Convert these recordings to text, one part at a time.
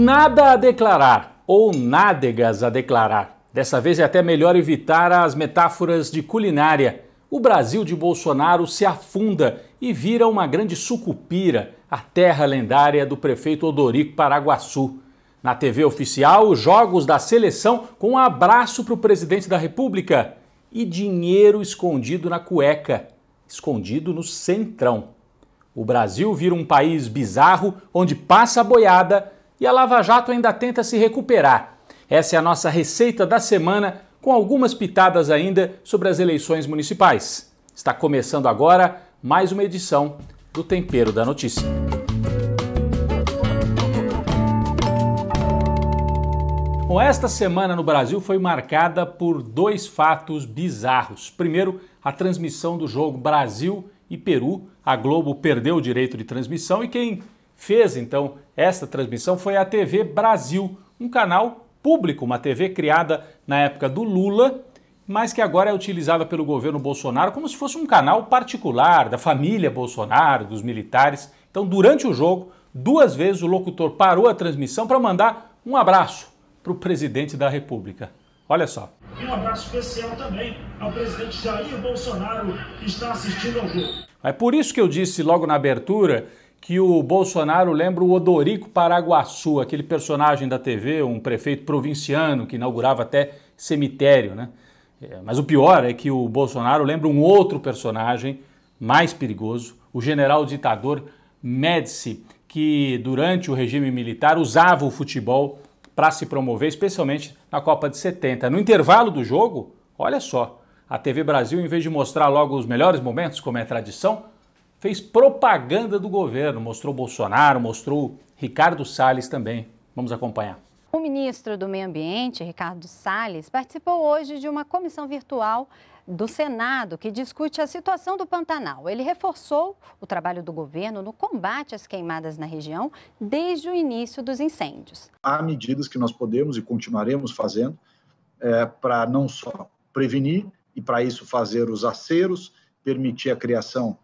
Nada a declarar, ou nádegas a declarar. Dessa vez é até melhor evitar as metáforas de culinária. O Brasil de Bolsonaro se afunda e vira uma grande sucupira, a terra lendária do prefeito Odorico Paraguaçu. Na TV oficial, os jogos da seleção com um abraço para o presidente da República e dinheiro escondido na cueca, escondido no centrão. O Brasil vira um país bizarro onde passa a boiada e a Lava Jato ainda tenta se recuperar. Essa é a nossa receita da semana, com algumas pitadas ainda sobre as eleições municipais. Está começando agora mais uma edição do Tempero da Notícia. Bom, esta semana no Brasil foi marcada por dois fatos bizarros. Primeiro, a transmissão do jogo Brasil e Peru. A Globo perdeu o direito de transmissão e quem fez então esta transmissão foi a TV Brasil, um canal público, uma TV criada na época do Lula, mas que agora é utilizada pelo governo Bolsonaro como se fosse um canal particular da família Bolsonaro, dos militares. Então, durante o jogo, duas vezes o locutor parou a transmissão para mandar um abraço para o presidente da República. Olha só. E um abraço especial também ao presidente Jair Bolsonaro, que está assistindo ao jogo. É por isso que eu disse logo na abertura que o Bolsonaro lembra o Odorico Paraguaçu, aquele personagem da TV, um prefeito provinciano que inaugurava até cemitério, né? Mas o pior é que o Bolsonaro lembra um outro personagem mais perigoso, o general ditador Médici, que durante o regime militar usava o futebol para se promover, especialmente na Copa de 70. No intervalo do jogo, olha só, a TV Brasil, em vez de mostrar logo os melhores momentos, como é tradição, fez propaganda do governo, mostrou Bolsonaro, mostrou Ricardo Salles também. Vamos acompanhar. O ministro do Meio Ambiente, Ricardo Salles, participou hoje de uma comissão virtual do Senado que discute a situação do Pantanal. Ele reforçou o trabalho do governo no combate às queimadas na região desde o início dos incêndios. Há medidas que nós podemos e continuaremos fazendo para não só prevenir e para isso fazer os aceros, permitir a criação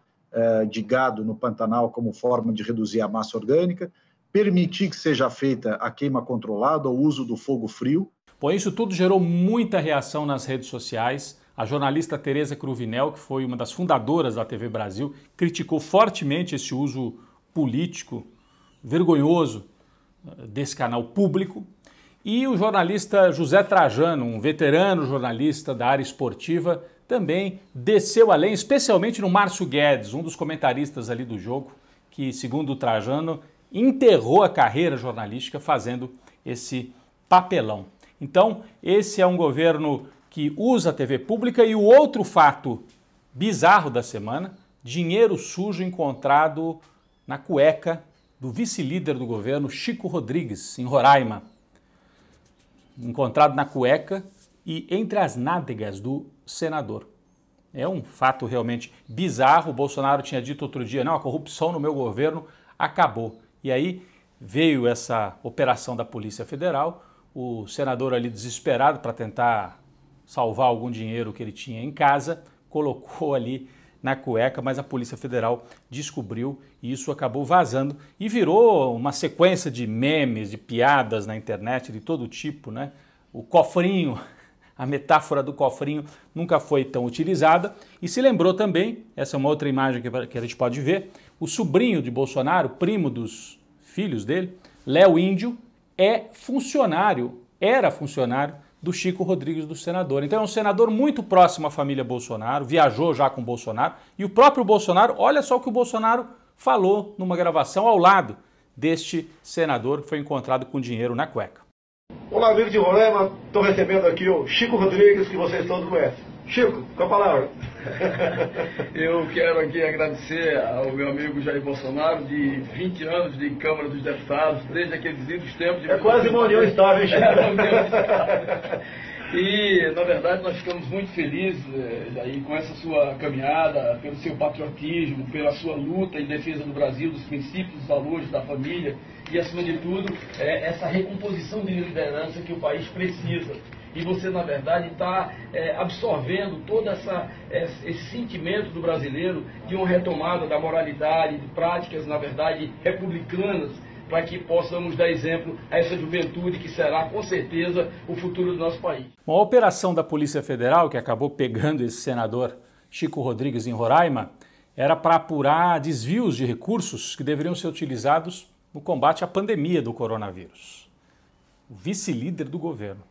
de gado no Pantanal como forma de reduzir a massa orgânica, permitir que seja feita a queima controlada, o uso do fogo frio. Bom, isso tudo gerou muita reação nas redes sociais. A jornalista Tereza Cruvinel, que foi uma das fundadoras da TV Brasil, criticou fortemente esse uso político vergonhoso desse canal público. E o jornalista José Trajano, um veterano jornalista da área esportiva, também desceu além, especialmente no Márcio Guedes, um dos comentaristas ali do jogo, que, segundo o Trajano, enterrou a carreira jornalística fazendo esse papelão. Então, esse é um governo que usa a TV pública. E o outro fato bizarro da semana, dinheiro sujo encontrado na cueca do vice-líder do governo, Chico Rodrigues, em Roraima. Encontrado na cueca e entre as nádegas do senador. É um fato realmente bizarro. O Bolsonaro tinha dito outro dia, não, a corrupção no meu governo acabou. E aí veio essa operação da Polícia Federal, o senador ali desesperado para tentar salvar algum dinheiro que ele tinha em casa, colocou ali na cueca, mas a Polícia Federal descobriu e isso acabou vazando e virou uma sequência de memes, de piadas na internet de todo tipo, né? O cofrinho, a metáfora do cofrinho nunca foi tão utilizada. E se lembrou também, essa é uma outra imagem que a gente pode ver, o sobrinho de Bolsonaro, primo dos filhos dele, Léo Índio, era funcionário do Chico Rodrigues, do senador. Então é um senador muito próximo à família Bolsonaro, viajou já com Bolsonaro, e o próprio Bolsonaro, olha só o que o Bolsonaro falou numa gravação ao lado deste senador que foi encontrado com dinheiro na cueca. Olá, amigo de Roraima, estou recebendo aqui o Chico Rodrigues, que vocês todos conhecem. Chico, com a palavra. Eu quero aqui agradecer ao meu amigo Jair Bolsonaro, de 20 anos de Câmara dos Deputados, desde aqueles idos tempos de... É quase uma união estável, Chico. E, na verdade, nós ficamos muito felizes, Jair, com essa sua caminhada, pelo seu patriotismo, pela sua luta em defesa do Brasil, dos princípios, dos valores da família e, acima de tudo, essa recomposição de liderança que o país precisa. E você, na verdade, está absorvendo todo esse sentimento do brasileiro de uma retomada da moralidade, de práticas, na verdade, republicanas, para que possamos dar exemplo a essa juventude que será, com certeza, o futuro do nosso país. Bom, a operação da Polícia Federal, que acabou pegando esse senador Chico Rodrigues em Roraima, era para apurar desvios de recursos que deveriam ser utilizados no combate à pandemia do coronavírus. O vice-líder do governo.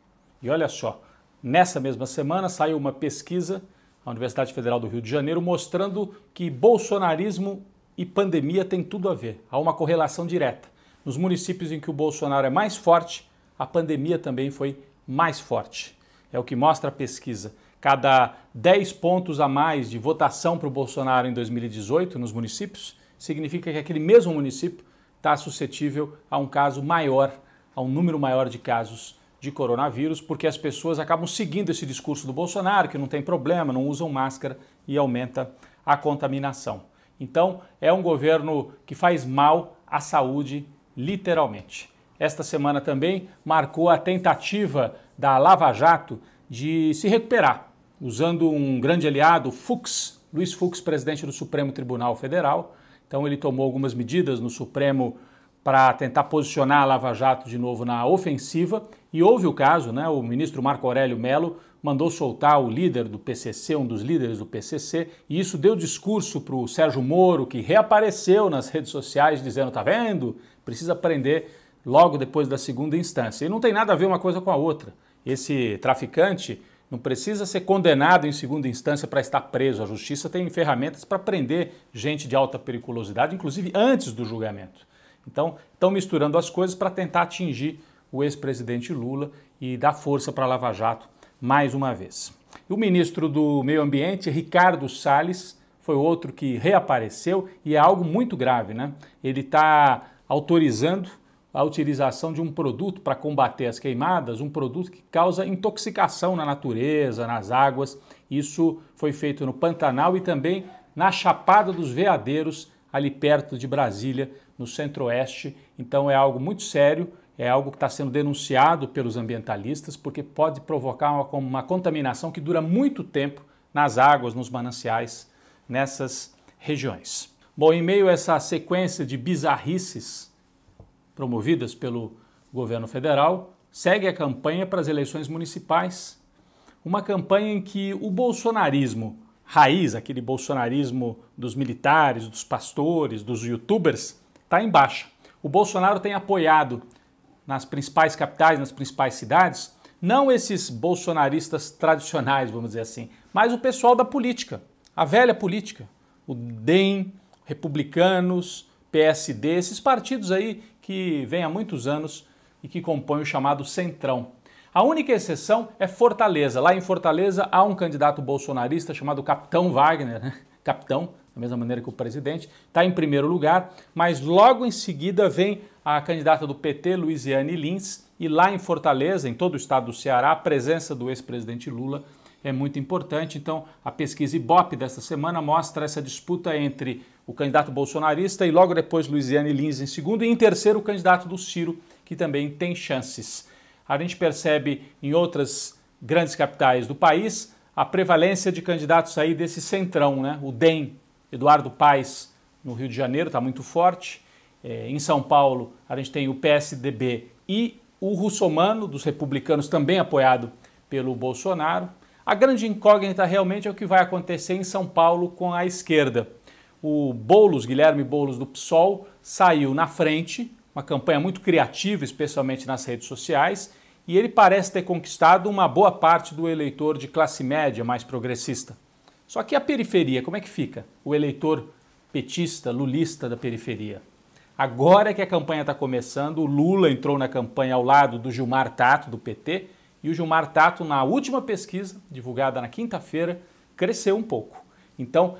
E olha só, nessa mesma semana saiu uma pesquisa da Universidade Federal do Rio de Janeiro mostrando que bolsonarismo e pandemia têm tudo a ver. Há uma correlação direta. Nos municípios em que o Bolsonaro é mais forte, a pandemia também foi mais forte. É o que mostra a pesquisa. Cada 10 pontos a mais de votação para o Bolsonaro em 2018 nos municípios, significa que aquele mesmo município está suscetível a um caso maior, a um número maior de casos de coronavírus, porque as pessoas acabam seguindo esse discurso do Bolsonaro, que não tem problema, não usam máscara e aumenta a contaminação. Então, é um governo que faz mal à saúde, literalmente. Esta semana também marcou a tentativa da Lava Jato de se recuperar, usando um grande aliado, Luiz Fux, presidente do Supremo Tribunal Federal. Então ele tomou algumas medidas no Supremo para tentar posicionar a Lava Jato de novo na ofensiva. E houve o caso, né? O ministro Marco Aurélio Mello mandou soltar o líder do PCC, um dos líderes do PCC, e isso deu discurso para o Sérgio Moro, que reapareceu nas redes sociais dizendo, tá vendo? Precisa prender logo depois da segunda instância. E não tem nada a ver uma coisa com a outra. Esse traficante não precisa ser condenado em segunda instância para estar preso. A justiça tem ferramentas para prender gente de alta periculosidade, inclusive antes do julgamento. Então, estão misturando as coisas para tentar atingir o ex-presidente Lula e dar força para a Lava Jato mais uma vez. E o ministro do Meio Ambiente, Ricardo Salles, foi outro que reapareceu e é algo muito grave, né? Ele está autorizando a utilização de um produto para combater as queimadas, um produto que causa intoxicação na natureza, nas águas. Isso foi feito no Pantanal e também na Chapada dos Veadeiros, ali perto de Brasília, no centro-oeste. Então é algo muito sério, é algo que está sendo denunciado pelos ambientalistas, porque pode provocar uma contaminação que dura muito tempo nas águas, nos mananciais, nessas regiões. Bom, em meio a essa sequência de bizarrices promovidas pelo governo federal, segue a campanha para as eleições municipais. Uma campanha em que o bolsonarismo raiz, aquele bolsonarismo dos militares, dos pastores, dos youtubers, está em baixa. O Bolsonaro tem apoiado nas principais capitais, nas principais cidades, não esses bolsonaristas tradicionais, vamos dizer assim, mas o pessoal da política, a velha política, o DEM, republicanos, PSD, esses partidos aí que vêm há muitos anos e que compõem o chamado Centrão. A única exceção é Fortaleza. Lá em Fortaleza há um candidato bolsonarista chamado Capitão Wagner, né? Capitão, da mesma maneira que o presidente, está em primeiro lugar, mas logo em seguida vem a candidata do PT, Luiziane Lins, e lá em Fortaleza, em todo o estado do Ceará, a presença do ex-presidente Lula é muito importante. Então, a pesquisa Ibope desta semana mostra essa disputa entre o candidato bolsonarista e logo depois Luiziane Lins em segundo e em terceiro o candidato do Ciro, que também tem chances. A gente percebe em outras grandes capitais do país a prevalência de candidatos aí desse centrão, né? O DEM, Eduardo Paes, no Rio de Janeiro, está muito forte. Em São Paulo, a gente tem o PSDB e o Russomano, dos republicanos, também apoiado pelo Bolsonaro. A grande incógnita realmente é o que vai acontecer em São Paulo com a esquerda. O Boulos, Guilherme Boulos do PSOL, saiu na frente, uma campanha muito criativa, especialmente nas redes sociais, e ele parece ter conquistado uma boa parte do eleitor de classe média mais progressista. Só que a periferia, como é que fica? O eleitor petista, lulista da periferia. Agora é que a campanha está começando, o Lula entrou na campanha ao lado do Gilmar Tato, do PT, e o Gilmar Tato, na última pesquisa, divulgada na quinta-feira, cresceu um pouco. Então,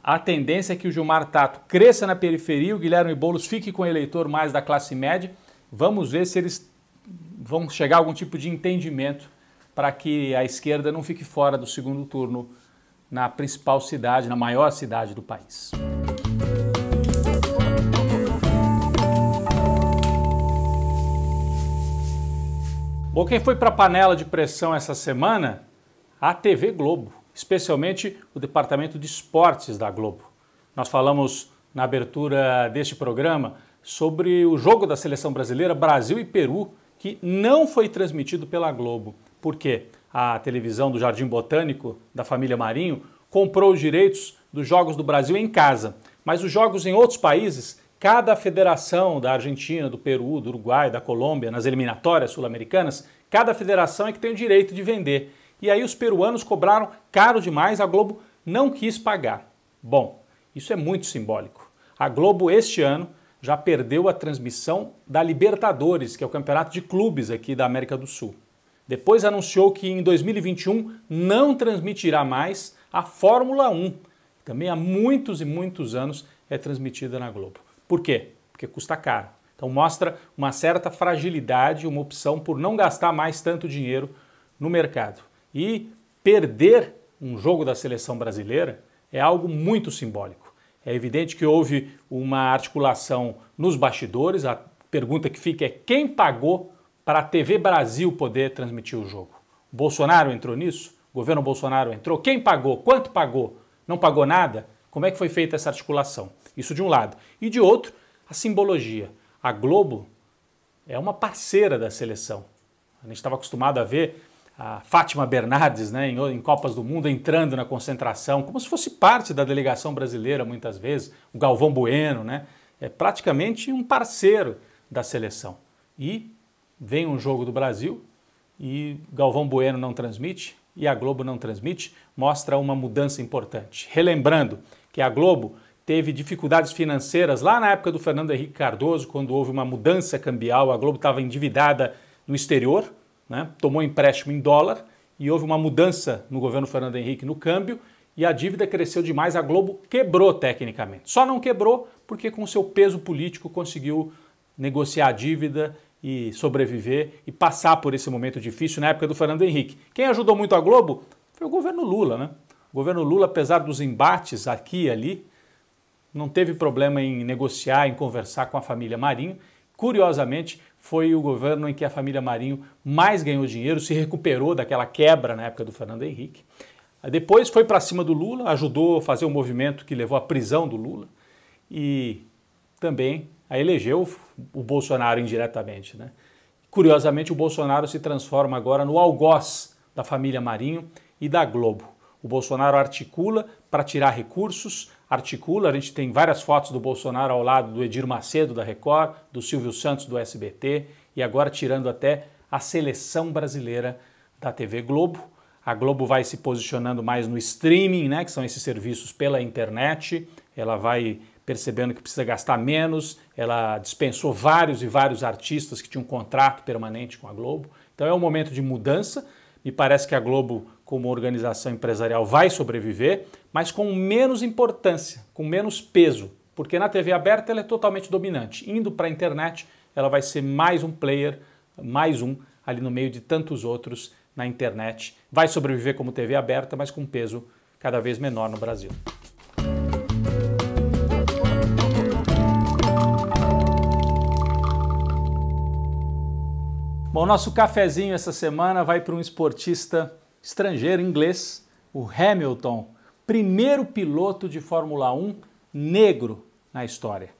a tendência é que o Gilmar Tato cresça na periferia, o Guilherme Boulos fique com o eleitor mais da classe média. Vamos ver se eles vão chegar a algum tipo de entendimento para que a esquerda não fique fora do segundo turno na principal cidade, na maior cidade do país. Bom, quem foi para a panela de pressão essa semana? A TV Globo, especialmente o departamento de esportes da Globo. Nós falamos na abertura deste programa sobre o jogo da seleção brasileira, Brasil e Peru, que não foi transmitido pela Globo. Por quê? A televisão do Jardim Botânico, da família Marinho, comprou os direitos dos jogos do Brasil em casa. Mas os jogos em outros países, cada federação da Argentina, do Peru, do Uruguai, da Colômbia, nas eliminatórias sul-americanas, cada federação é que tem o direito de vender. E aí os peruanos cobraram caro demais, a Globo não quis pagar. Bom, isso é muito simbólico. A Globo, este ano, já perdeu a transmissão da Libertadores, que é o campeonato de clubes aqui da América do Sul. Depois anunciou que em 2021 não transmitirá mais a Fórmula 1. Também há muitos e muitos anos é transmitida na Globo. Por quê? Porque custa caro. Então mostra uma certa fragilidade, uma opção por não gastar mais tanto dinheiro no mercado. E perder um jogo da seleção brasileira é algo muito simbólico. É evidente que houve uma articulação nos bastidores. A pergunta que fica é quem pagou para a TV Brasil poder transmitir o jogo? O Bolsonaro entrou nisso? O governo Bolsonaro entrou? Quem pagou? Quanto pagou? Não pagou nada? Como é que foi feita essa articulação? Isso de um lado. E de outro, a simbologia. A Globo é uma parceira da seleção. A gente estava acostumado a ver a Fátima Bernardes, né, em Copas do Mundo entrando na concentração, como se fosse parte da delegação brasileira muitas vezes, o Galvão Bueno, né, é praticamente um parceiro da seleção. E vem um jogo do Brasil e Galvão Bueno não transmite e a Globo não transmite, mostra uma mudança importante. Relembrando que a Globo teve dificuldades financeiras lá na época do Fernando Henrique Cardoso, quando houve uma mudança cambial, a Globo estava endividada no exterior, né? Tomou empréstimo em dólar e houve uma mudança no governo Fernando Henrique no câmbio e a dívida cresceu demais, a Globo quebrou tecnicamente. Só não quebrou porque com seu peso político conseguiu negociar a dívida e sobreviver e passar por esse momento difícil na época do Fernando Henrique. Quem ajudou muito a Globo foi o governo Lula, né? O governo Lula, apesar dos embates aqui e ali, não teve problema em negociar, em conversar com a família Marinho. Curiosamente, foi o governo em que a família Marinho mais ganhou dinheiro, se recuperou daquela quebra na época do Fernando Henrique. Depois foi para cima do Lula, ajudou a fazer um movimento que levou à prisão do Lula e também a elegeu o Bolsonaro indiretamente, né? Curiosamente, o Bolsonaro se transforma agora no algoz da família Marinho e da Globo. O Bolsonaro articula para tirar recursos, a gente tem várias fotos do Bolsonaro ao lado do Edir Macedo da Record, do Silvio Santos do SBT e agora tirando até a seleção brasileira da TV Globo. A Globo vai se posicionando mais no streaming, né, que são esses serviços pela internet, ela vai percebendo que precisa gastar menos, ela dispensou vários e vários artistas que tinham um contrato permanente com a Globo. Então é um momento de mudança. Me parece que a Globo, como organização empresarial, vai sobreviver, mas com menos importância, com menos peso, porque na TV aberta ela é totalmente dominante. Indo para a internet, ela vai ser mais um player, mais um ali no meio de tantos outros na internet. Vai sobreviver como TV aberta, mas com peso cada vez menor no Brasil. Bom, nosso cafezinho essa semana vai para um esportista estrangeiro, inglês, o Hamilton, primeiro piloto de Fórmula 1 negro na história.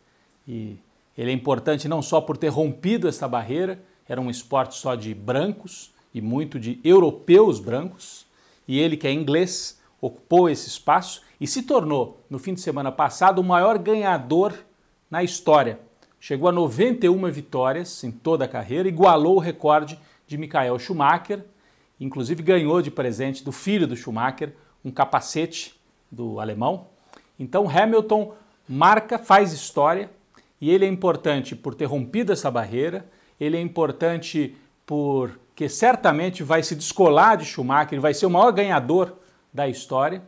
E ele é importante não só por ter rompido essa barreira, era um esporte só de brancos e muito de europeus brancos, e ele, que é inglês, ocupou esse espaço e se tornou, no fim de semana passado, o maior ganhador na história. Chegou a 91 vitórias em toda a carreira, igualou o recorde de Michael Schumacher, inclusive ganhou de presente do filho do Schumacher um capacete do alemão. Então Hamilton marca, faz história e ele é importante por ter rompido essa barreira, ele é importante porque certamente vai se descolar de Schumacher, ele vai ser o maior ganhador da história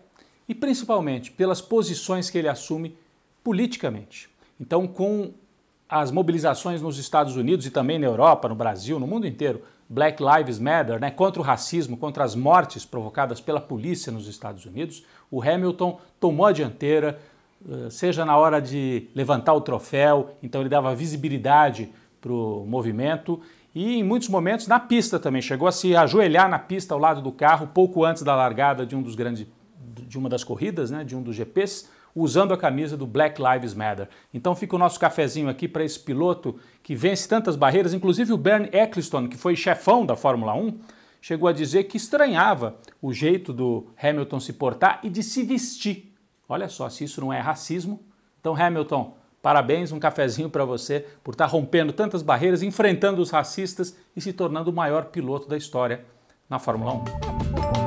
e principalmente pelas posições que ele assume politicamente. Então, com as mobilizações nos Estados Unidos e também na Europa, no Brasil, no mundo inteiro, Black Lives Matter, né, contra o racismo, contra as mortes provocadas pela polícia nos Estados Unidos, o Hamilton tomou a dianteira, seja na hora de levantar o troféu, então ele dava visibilidade para o movimento e em muitos momentos na pista também, chegou a se ajoelhar na pista ao lado do carro, pouco antes da largada de uma das corridas, né, de um dos GPs. usando a camisa do Black Lives Matter. Então fica o nosso cafezinho aqui para esse piloto que vence tantas barreiras, inclusive o Bernie Ecclestone, que foi chefão da Fórmula 1, chegou a dizer que estranhava o jeito do Hamilton se portar e de se vestir. Olha só, se isso não é racismo. Então, Hamilton, parabéns, um cafezinho para você por estar rompendo tantas barreiras, enfrentando os racistas e se tornando o maior piloto da história na Fórmula 1.